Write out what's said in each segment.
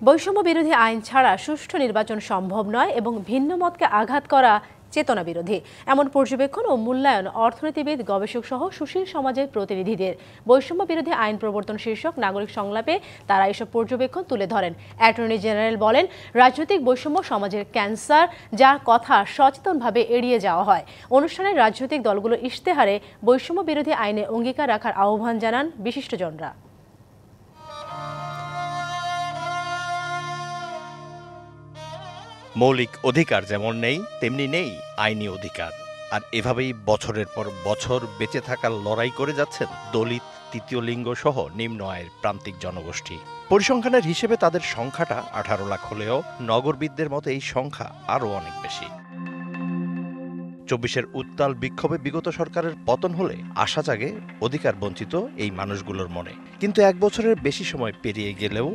বৈষম্য বিরোধী আইন ছাড়া সুষ্ঠু নির্বাচন সম্ভব নয় এবং ভিন্ন মতকে আঘাত করা চেতনা বিরোধী এমন পর্যবেক্ষণ ও মূল্যায়ন অর্থনীতিবিদ গবেষক সহ সুশীল সমাজের প্রতিনিধিদের। বৈষম্য বিরোধী আইন প্রবর্তন শীর্ষক নাগরিক সংলাপে তারা এসব পর্যবেক্ষণ তুলে ধরেন। অ্যাটর্নি জেনারেল বলেন, রাজনৈতিক বৈষম্য সমাজের ক্যান্সার, যার কথা সচেতনভাবে এড়িয়ে যাওয়া হয়। অনুষ্ঠানে রাজনৈতিক দলগুলো ইশতেহারে বৈষম্য বিরোধী আইনে অঙ্গীকার রাখার আহ্বান জানান বিশিষ্টজনরা। মৌলিক অধিকার যেমন নেই তেমনি নেই আইনি অধিকার। আর এভাবেই বছরের পর বছর বেঁচে থাকার লড়াই করে যাচ্ছেন দলিত, তৃতীয় লিঙ্গ সহ নিম্ন আয়ের প্রান্তিক জনগোষ্ঠী। পরিসংখ্যানের হিসেবে তাদের সংখ্যাটা 18 লাখ হলেও নগরবিদদের মতে এই সংখ্যা আরও অনেক বেশি। 24-এর উত্তাল বিক্ষোভে বিগত সরকারের পতন হলে আশা জাগে অধিকার বঞ্চিত এই মানুষগুলোর মনে। কিন্তু 1 বছরের বেশি সময় পেরিয়ে গেলেও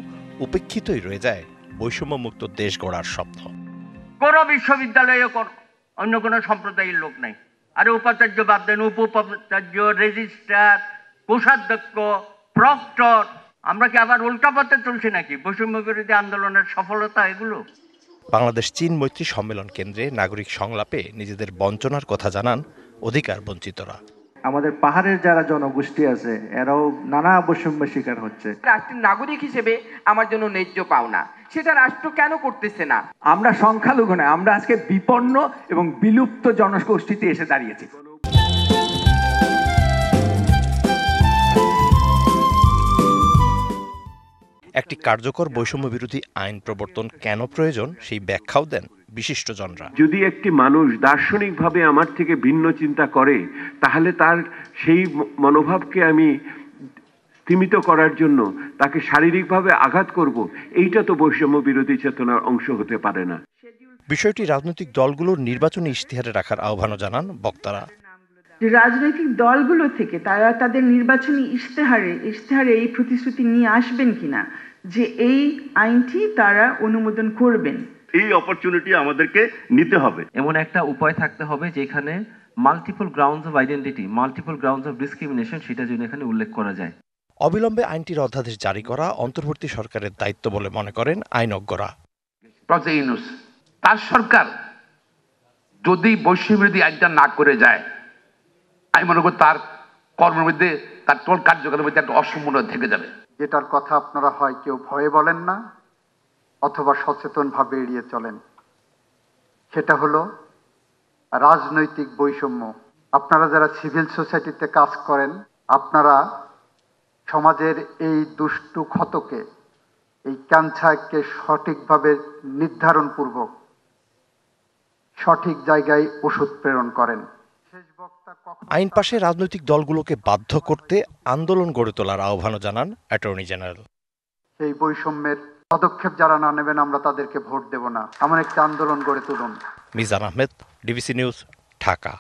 উপেক্ষিতই রয়ে যায় বৈষম্যমুক্ত দেশ গড়ার স্বপ্ন। কোন বিশ্ববিদ্যালয়ে অন্য কোনো সম্প্রদায়ের লোক নাই। আরে উপাচার্য বাদ দেন, উপাচার্য, রেজিস্ট্রার, কোষাধ্যক্ষ, প্রক্টর, আমরা কি আবার উল্টা পথে চলছি নাকি? বৈষম্য বিরোধী আন্দোলনের সফলতা এগুলো। বাংলাদেশ চীন মৈত্রী সম্মেলন কেন্দ্রে নাগরিক সংলাপে নিজেদের বঞ্চনার কথা জানান অধিকার বঞ্চিতরা। আমাদের পাহাড়ের যারা জনগোষ্ঠী আছে এরাও নানা বৈষম্যের শিকার হচ্ছে। রাষ্ট্রের নাগরিক হিসেবে আমার জন্য ন্যায্য পাওনা, সেটা রাষ্ট্র কেন করতেছে না? আমরা সংখ্যালঘু নয়, আমরা আজকে বিপন্ন এবং বিলুপ্ত জনগোষ্ঠীতে এসে দাঁড়িয়েছি। একটি কার্যকর বৈষম্য বিরোধী আইন প্রবর্তন কেন প্রয়োজন সেই ব্যাখ্যাও দেন বিশিষ্টজনরা। যদি একটি মানুষ দার্শনিকভাবে আমার থেকে ভিন্ন চিন্তা করে, তাহলে তার সেই মনোভাবকে আমি স্তীমিত করার জন্য তাকে শারীরিকভাবে আঘাত করব, এইটা তো বৈষম্য বিরোধী চেতনার অংশ হতে পারে না। বিষয়টি রাজনৈতিক দলগুলোর নির্বাচনী ইশতেহারে রাখার আহ্বানও জানান বক্তারা। রাজনৈতিক দলগুলো থেকে তারা তাদের নির্বাচনী ইশতেহারে এই প্রতিশ্রুতি নিয়ে আসবেন কিনা যে এই আইনটি তারা অনুমোদন করবেন। এই অপরচুনিটি আমাদেরকে নিতে হবে। এমন একটা উপায় থাকতে হবে যেখানে multiple grounds of identity, multiple grounds of discrimination সেটা যেন এখানে উল্লেখ করা যায়। অবিলম্বে আইনটির অধ্যাদেশ জারি করা অন্তর্বর্তী সরকারের দায়িত্ব বলে মনে করেন আইনজ্ঞরা। তার সরকার যদি বৈষম্য বিরোধী আইনটা না করে যায়, আমি মনে করি তার কর্মের মধ্যে, তার টোল কার্যক্রমের মধ্যে একটা অসম্পূর্ণ থেকে যাবে। যেটার কথা আপনারা হয় কেউ ভয়ে বলেন না অথবা সচেতনভাবে এড়িয়ে চলেন, সেটা হলো রাজনৈতিক বৈষম্য। আপনারা যারা সিভিল সোসাইটিতে কাজ করেন, আপনারা সমাজের এই দুষ্টু ক্ষতকে, এই ক্যান্সারকে সঠিকভাবে নির্ধারণপূর্বক সঠিক জায়গায় ওষুধ প্রেরণ করেন। আইন পাশে রাজনৈতিক দলগুলোকে বাধ্য করতে আন্দোলন গড়ে তোলার আহ্বানও জানান অ্যাটর্নি জেনারেল। এই বৈষম্যের পদক্ষেপ যারা না নেবেন আমরা তাদেরকে ভোট দেব না, এমন একটি আন্দোলন গড়ে তুলুন। Mizan Ahmed, DBC news, Dhaka.